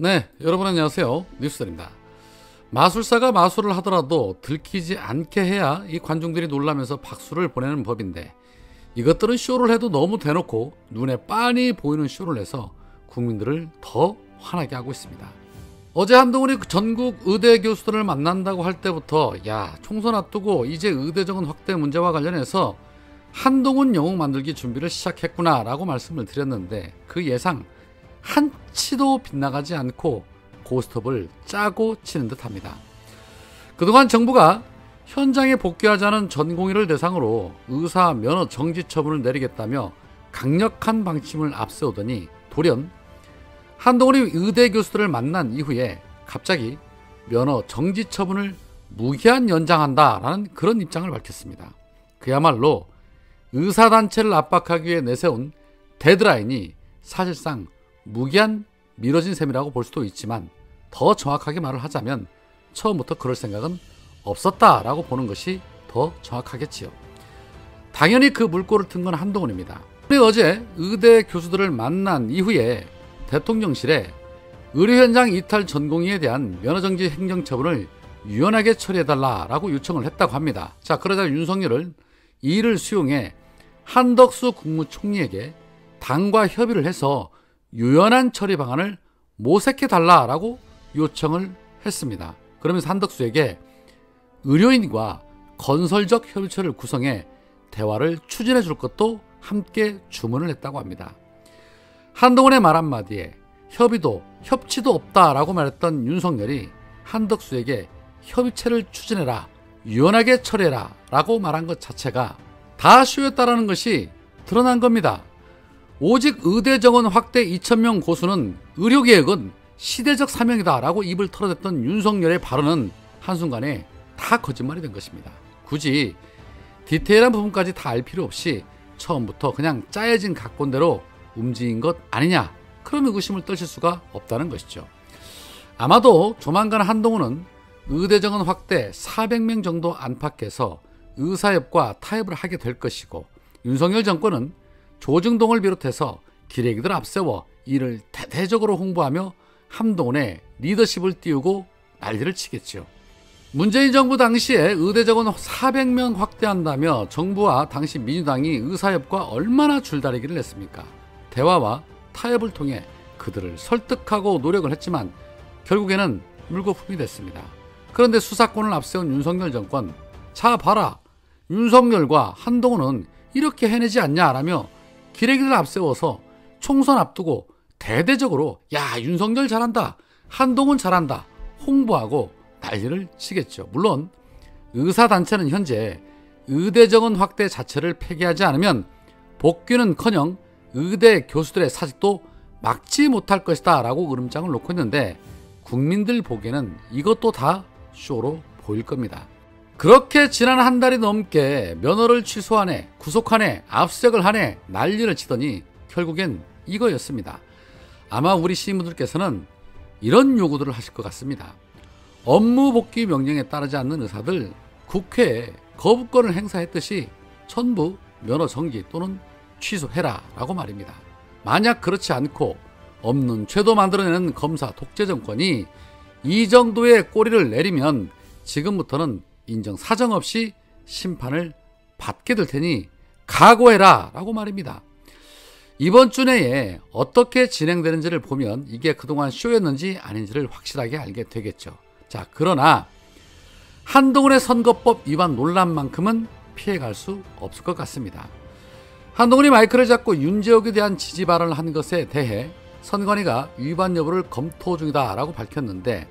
네, 여러분 안녕하세요. 뉴스들입니다. 마술사가 마술을 하더라도 들키지 않게 해야 이 관중들이 놀라면서 박수를 보내는 법인데, 이것들은 쇼를 해도 너무 대놓고 눈에 빤히 보이는 쇼를 해서 국민들을 더 화나게 하고 있습니다. 어제 한동훈이 전국 의대 교수들을 만난다고 할 때부터 야, 총선 앞두고 이제 의대정원 확대 문제와 관련해서 한동훈 영웅 만들기 준비를 시작했구나 라고 말씀을 드렸는데, 그 예상 한치도 빗나가지 않고 고스톱을 짜고 치는 듯 합니다. 그동안 정부가 현장에 복귀하자는 전공의를 대상으로 의사 면허 정지 처분을 내리겠다며 강력한 방침을 앞세우더니, 돌연 한동훈이 의대 교수들을 만난 이후에 갑자기 면허 정지 처분을 무기한 연장한다라는 그런 입장을 밝혔습니다. 그야말로 의사단체를 압박하기 위해 내세운 데드라인이 사실상 무기한 미뤄진 셈이라고 볼 수도 있지만, 더 정확하게 말을 하자면 처음부터 그럴 생각은 없었다라고 보는 것이 더 정확하겠지요. 당연히 그 물꼬를 튼 건 한동훈입니다. 어제 의대 교수들을 만난 이후에 대통령실에 의료 현장 이탈 전공의에 대한 면허정지 행정처분을 유연하게 처리해달라라고 요청을 했다고 합니다. 자, 그러자 윤석열은 이를 수용해 한덕수 국무총리에게 당과 협의를 해서 유연한 처리 방안을 모색해달라라고 요청을 했습니다. 그러면서 한덕수에게 의료인과 건설적 협의체를 구성해 대화를 추진해 줄 것도 함께 주문을 했다고 합니다. 한동훈의 말 한마디에 협의도 협치도 없다라고 말했던 윤석열이 한덕수에게 협의체를 추진해라, 유연하게 처리해라 라고 말한 것 자체가 다 쇼였다라는 것이 드러난 겁니다. 오직 의대정원 확대 2,000명 고수는 의료개혁은 시대적 사명이다 라고 입을 털어댔던 윤석열의 발언은 한순간에 다 거짓말이 된 것입니다. 굳이 디테일한 부분까지 다 알 필요 없이 처음부터 그냥 짜여진 각본대로 움직인 것 아니냐, 그런 의구심을 떨칠 수가 없다는 것이죠. 아마도 조만간 한동훈은 의대정원 확대 400명 정도 안팎에서 의사협과 타협을 하게 될 것이고, 윤석열 정권은 조중동을 비롯해서 기레기들 앞세워 이를 대대적으로 홍보하며 한동훈의 리더십을 띄우고 난리를 치겠죠. 문재인 정부 당시에 의대정원 400명 확대한다며 정부와 당시 민주당이 의사협과 얼마나 줄다리기를 했습니까? 대화와 타협을 통해 그들을 설득하고 노력을 했지만 결국에는 물거품이 됐습니다. 그런데 수사권을 앞세운 윤석열 정권, 자 봐라, 윤석열과 한동훈은 이렇게 해내지 않냐라며 기레기를 앞세워서 총선 앞두고 대대적으로 야, 윤석열 잘한다, 한동훈 잘한다 홍보하고 난리를 치겠죠. 물론 의사단체는 현재 의대정원 확대 자체를 폐기하지 않으면 복귀는커녕 의대 교수들의 사직도 막지 못할 것이다 라고 으름장을 놓고 있는데, 국민들 보기에는 이것도 다 쇼로 보일 겁니다. 그렇게 지난 한 달이 넘게 면허를 취소하네, 구속하네, 압수색을 하네 난리를 치더니 결국엔 이거였습니다. 아마 우리 시민분들께서는 이런 요구들을 하실 것 같습니다. 업무 복귀 명령에 따르지 않는 의사들 국회에 거부권을 행사했듯이 전부 면허 정지 또는 취소해라 라고 말입니다. 만약 그렇지 않고 없는 죄도 만들어내는 검사 독재 정권이 이 정도의 꼬리를 내리면 지금부터는 인정 사정없이 심판을 받게 될 테니 각오해라 라고 말입니다. 이번 주 내에 어떻게 진행되는지를 보면 이게 그동안 쇼였는지 아닌지를 확실하게 알게 되겠죠. 자, 그러나 한동훈의 선거법 위반 논란만큼은 피해갈 수 없을 것 같습니다. 한동훈이 마이크를 잡고 윤재옥에 대한 지지 발언을 한 것에 대해 선관위가 위반 여부를 검토 중이다 라고 밝혔는데,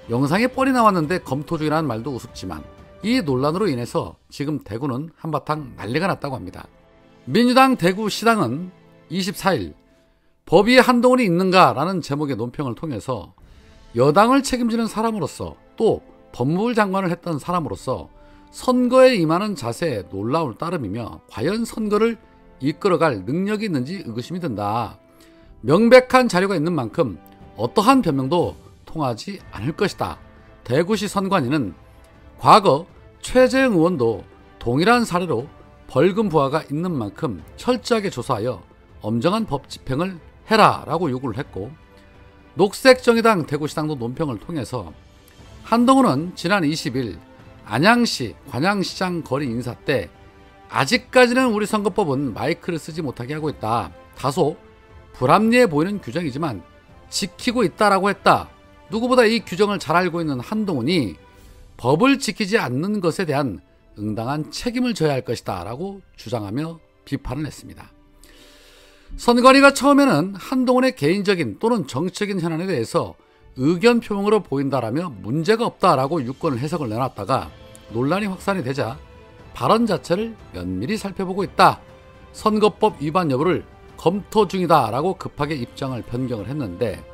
영상에 뻔히 나왔는데 검토 중이라는 말도 우습지만 이 논란으로 인해서 지금 대구는 한바탕 난리가 났다고 합니다. 민주당 대구시당은 24일 법위에 한동훈이 있는가 라는 제목의 논평을 통해서 여당을 책임지는 사람으로서 또 법무부 장관을 했던 사람으로서 선거에 임하는 자세에 놀라울 따름이며 과연 선거를 이끌어갈 능력이 있는지 의구심이 든다. 명백한 자료가 있는 만큼 어떠한 변명도 통하지 않을 것이다. 대구시 선관위는 과거 최재형 의원도 동일한 사례로 벌금 부과가 있는 만큼 철저하게 조사하여 엄정한 법 집행을 해라 라고 요구를 했고, 녹색정의당 대구시당도 논평을 통해서 한동훈은 지난 20일 안양시 관양시장 거리 인사 때 아직까지는 우리 선거법은 마이크를 쓰지 못하게 하고 있다. 다소 불합리해 보이는 규정이지만 지키고 있다라고 했다. 누구보다 이 규정을 잘 알고 있는 한동훈이 법을 지키지 않는 것에 대한 응당한 책임을 져야 할 것이다 라고 주장하며 비판을 했습니다. 선관위가 처음에는 한동훈의 개인적인 또는 정치적인 현안에 대해서 의견 표명으로 보인다라며 문제가 없다라고 유권을 해석을 내놨다가 논란이 확산이 되자 발언 자체를 면밀히 살펴보고 있다. 선거법 위반 여부를 검토 중이다 라고 급하게 입장을 변경을 했는데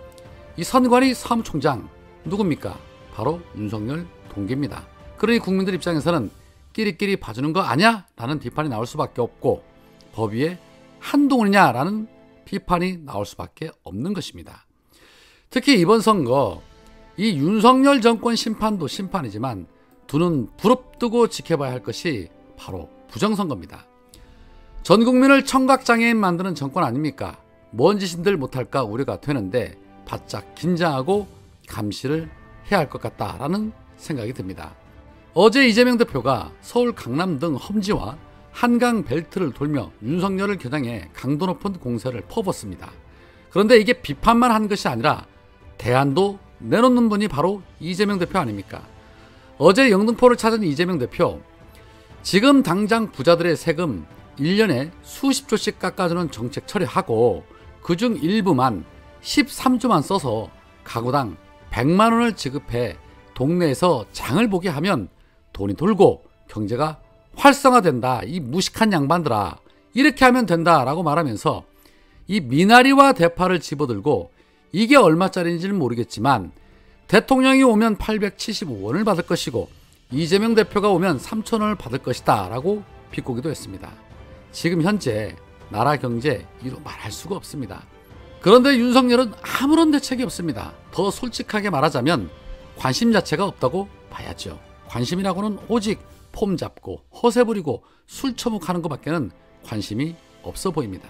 이 선관위 사무총장 누굽니까? 바로 윤석열 동기입니다. 그러니 국민들 입장에서는 끼리끼리 봐주는 거 아냐? 라는 비판이 나올 수밖에 없고 법 위에 한동훈이냐? 라는 비판이 나올 수밖에 없는 것입니다. 특히 이번 선거 이 윤석열 정권 심판도 심판이지만 두 눈 부릅뜨고 지켜봐야 할 것이 바로 부정선거입니다. 전 국민을 청각장애인 만드는 정권 아닙니까? 뭔 짓인들 못할까 우려가 되는데 바짝 긴장하고 감시를 해야 할 것 같다라는 생각이 듭니다. 어제 이재명 대표가 서울 강남 등 험지와 한강 벨트를 돌며 윤석열을 겨냥해 강도 높은 공세를 퍼붓습니다. 그런데 이게 비판만 한 것이 아니라 대안도 내놓는 분이 바로 이재명 대표 아닙니까? 어제 영등포를 찾은 이재명 대표, 지금 당장 부자들의 세금 1년에 수십 조씩 깎아주는 정책 처리하고 그중 일부만 13조만 써서 가구당 100만 원을 지급해 동네에서 장을 보게 하면 돈이 돌고 경제가 활성화된다. 이 무식한 양반들아. 이렇게 하면 된다라고 말하면서 이 미나리와 대파를 집어들고 이게 얼마짜리인지는 모르겠지만 대통령이 오면 875원을 받을 것이고 이재명 대표가 오면 3,000원을 받을 것이다 라고 비꼬기도 했습니다. 지금 현재 나라 경제 이루 말할 수가 없습니다. 그런데 윤석열은 아무런 대책이 없습니다. 더 솔직하게 말하자면 관심 자체가 없다고 봐야죠. 관심이라고는 오직 폼 잡고 허세 부리고 술 처먹하는 것밖에는 관심이 없어 보입니다.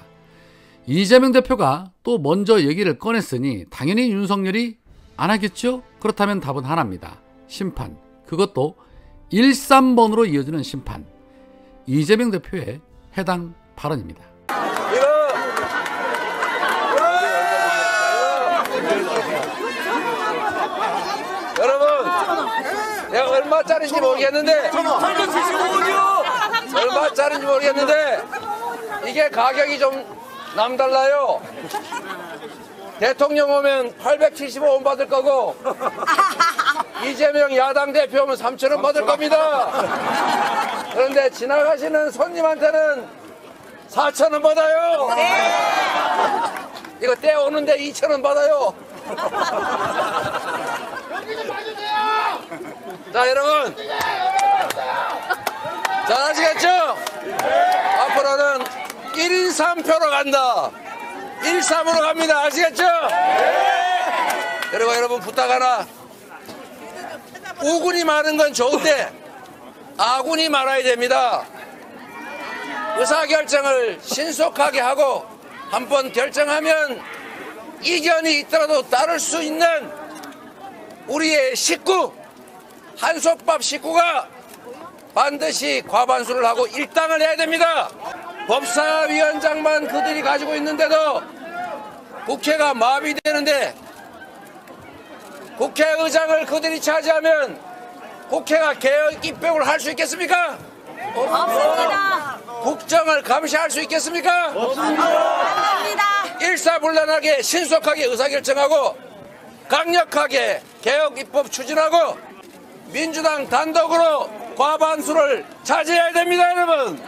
이재명 대표가 또 먼저 얘기를 꺼냈으니 당연히 윤석열이 안 하겠죠? 그렇다면 답은 하나입니다. 심판. 그것도 13번으로 이어지는 심판. 이재명 대표의 해당 발언입니다. 여러분, 내가 얼마짜리인지 모르겠는데 얼마짜리인지 모르겠는데 이게 가격이 좀 남달라요. 대통령 오면 875원 받을 거고 이재명 야당 대표 오면 3,000원 받을 겁니다. 그런데 지나가시는 손님한테는 4,000원 받아요. 이거 떼오는데 2,000원 받아요. 자, 여러분 잘 아시겠죠? 앞으로는 1인 3표로 간다. 1-3으로 갑니다. 아시겠죠? 그리고 여러분 부탁 하나. 우군이 많은 건 좋은데 아군이 많아야 됩니다. 의사결정을 신속하게 하고 한번 결정하면 이견이 있더라도 따를 수 있는 우리의 식구, 한솥밥 식구가 반드시 과반수를 하고 일당을 해야 됩니다. 법사위원장만 그들이 가지고 있는데도 국회가 마비되는데 국회의장을 그들이 차지하면 국회가 개혁 입법을 할 수 있겠습니까? 없습니다. 국정을 감시할 수 있겠습니까? 없습니다. 일사불란하게 신속하게 의사결정하고 강력하게 개혁 입법 추진하고 민주당 단독으로 과반수를 차지해야 됩니다, 여러분.